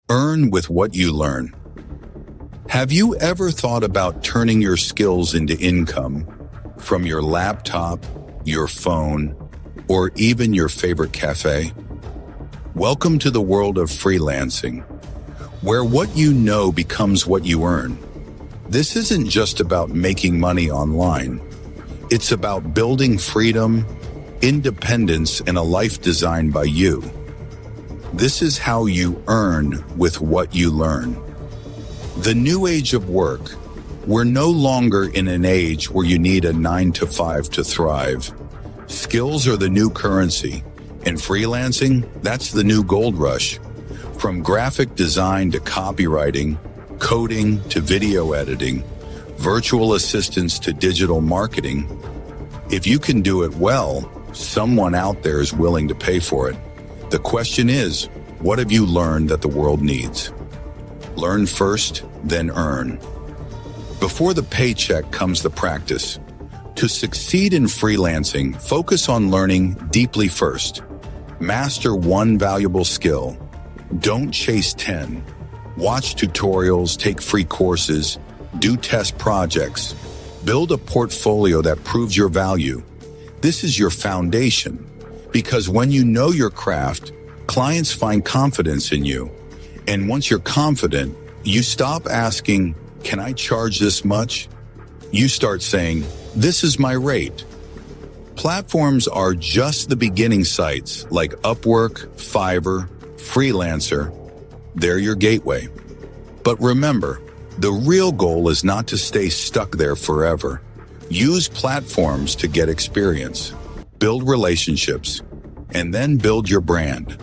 Earn with what you learn. Have you ever thought about turning your skills into income from your laptop, your phone, or even your favorite cafe? Welcome to the world of freelancing, where what you know becomes what you earn. This isn't just about making money online. It's about building freedom, independence, and a life designed by you. This is how you earn with what you learn. The new age of work. We're no longer in an age where you need a 9-to-5 to thrive. Skills are the new currency, and freelancing, that's the new gold rush. From graphic design to copywriting, coding to video editing, virtual assistants to digital marketing. If you can do it well, someone out there is willing to pay for it. The question is, what have you learned that the world needs? Learn first, then earn. Before the paycheck comes the practice. To succeed in freelancing, focus on learning deeply first. Master one valuable skill. Don't chase 10. Watch tutorials, take free courses, do test projects. Build a portfolio that proves your value. This is your foundation. Because when you know your craft, clients find confidence in you. And once you're confident, you stop asking, "Can I charge this much?" You start saying, "This is my rate." Platforms are just the beginning sites like Upwork, Fiverr, Freelancer. They're your gateway. But remember, the real goal is not to stay stuck there forever. Use platforms to get experience. Build relationships, and then build your brand.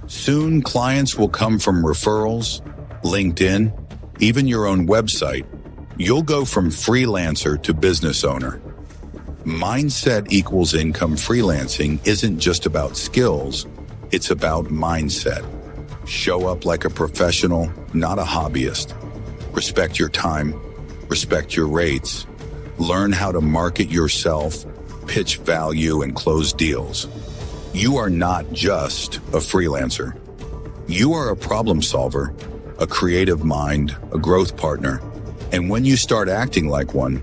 Soon, clients will come from referrals, LinkedIn, even your own website. You'll go from freelancer to business owner. Mindset equals income. Freelancing isn't just about skills, it's about mindset. Show up like a professional, not a hobbyist. Respect your time, respect your rates. Learn how to market yourself, pitch value, and close deals. You are not just a freelancer. You are a problem solver, a creative mind, a growth partner. And when you start acting like one,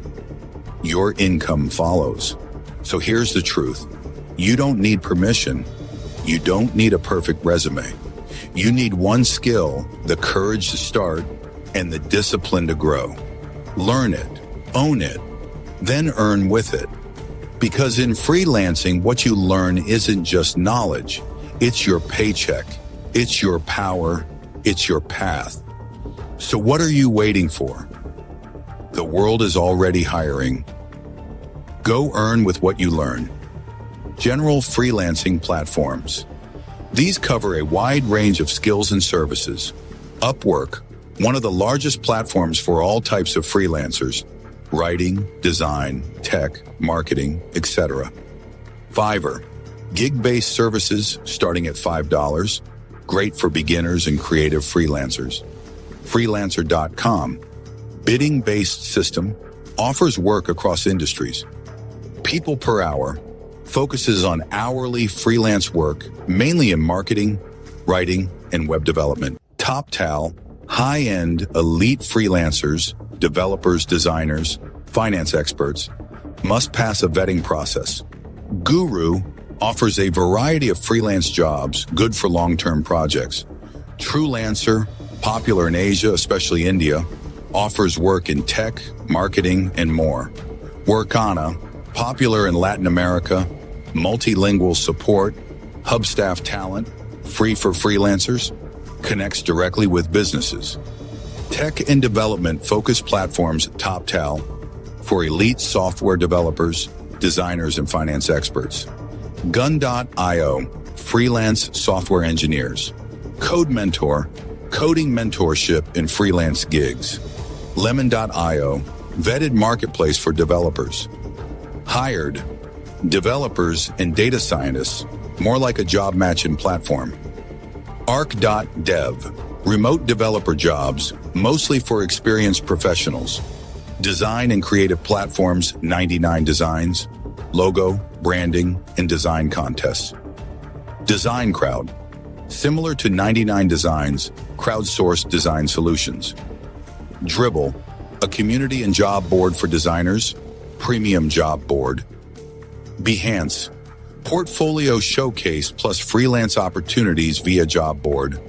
your income follows. So here's the truth. You don't need permission. You don't need a perfect resume. You need one skill, the courage to start, and the discipline to grow. Learn it, own it, then earn with it. Because in freelancing, what you learn isn't just knowledge. It's your paycheck. It's your power. It's your path. So what are you waiting for? The world is already hiring. Go earn with what you learn. General freelancing platforms. These cover a wide range of skills and services. Upwork, one of the largest platforms for all types of freelancers. Writing, design, tech, marketing, etc. Fiverr, gig-based services starting at $5, great for beginners and creative freelancers. Freelancer.com, bidding-based system, offers work across industries. People per hour, focuses on hourly freelance work, mainly in marketing, writing, and web development. TopTal, high-end elite freelancers, developers, designers, finance experts, must pass a vetting process. Guru offers a variety of freelance jobs, good for long-term projects. Truelancer, popular in Asia, especially India, offers work in tech, marketing, and more. Workana, popular in Latin America, multilingual support, Hubstaff talent, free for freelancers, connects directly with businesses. Tech and development-focused platforms TopTal for elite software developers, designers, and finance experts. Gun.io, freelance software engineers. Code Mentor, coding mentorship and freelance gigs. Lemon.io, vetted marketplace for developers. Hired, developers and data scientists, more like a job matching platform. Arc.dev, remote developer jobs, mostly for experienced professionals. Design and creative platforms, 99 Designs, logo, branding, and design contests. Design Crowd, Similar to 99 Designs, crowdsourced design solutions. Dribble, a community and job board for designers, premium job board. Behance, portfolio showcase plus freelance opportunities via job board.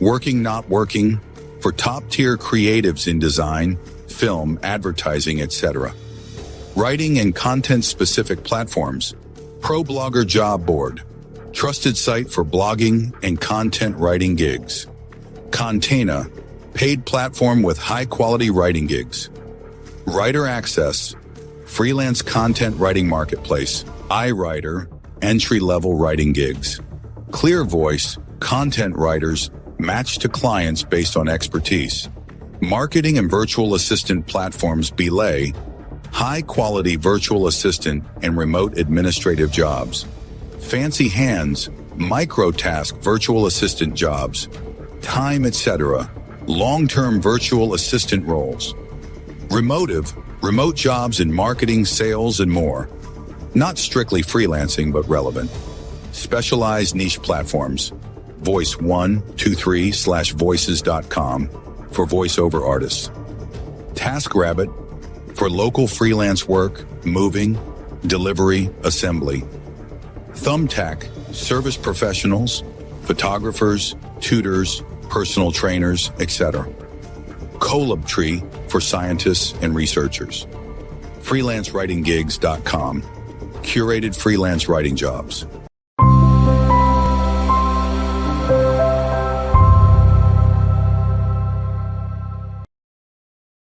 Working Not Working, for top-tier creatives in design, film, advertising, etc. Writing and content-specific platforms. ProBlogger Job Board, trusted site for blogging and content writing gigs. Contena, paid platform with high-quality writing gigs. Writer Access, freelance content writing marketplace. iWriter, entry-level writing gigs. Clear Voice, content writers matched to clients based on expertise. Marketing and virtual assistant platforms. Belay, high-quality virtual assistant and remote administrative jobs. Fancy Hands, micro-task virtual assistant jobs. Time, etc., long-term virtual assistant roles. Remotive, remote jobs in marketing, sales, and more. Not strictly freelancing, but relevant. Specialized niche platforms. Voice123/voices.com for voiceover artists. TaskRabbit for local freelance work, moving, delivery, assembly. Thumbtack, service professionals, photographers, tutors, personal trainers, etc. Colabtree for scientists and researchers. FreelanceWritingGigs.com, curated freelance writing jobs.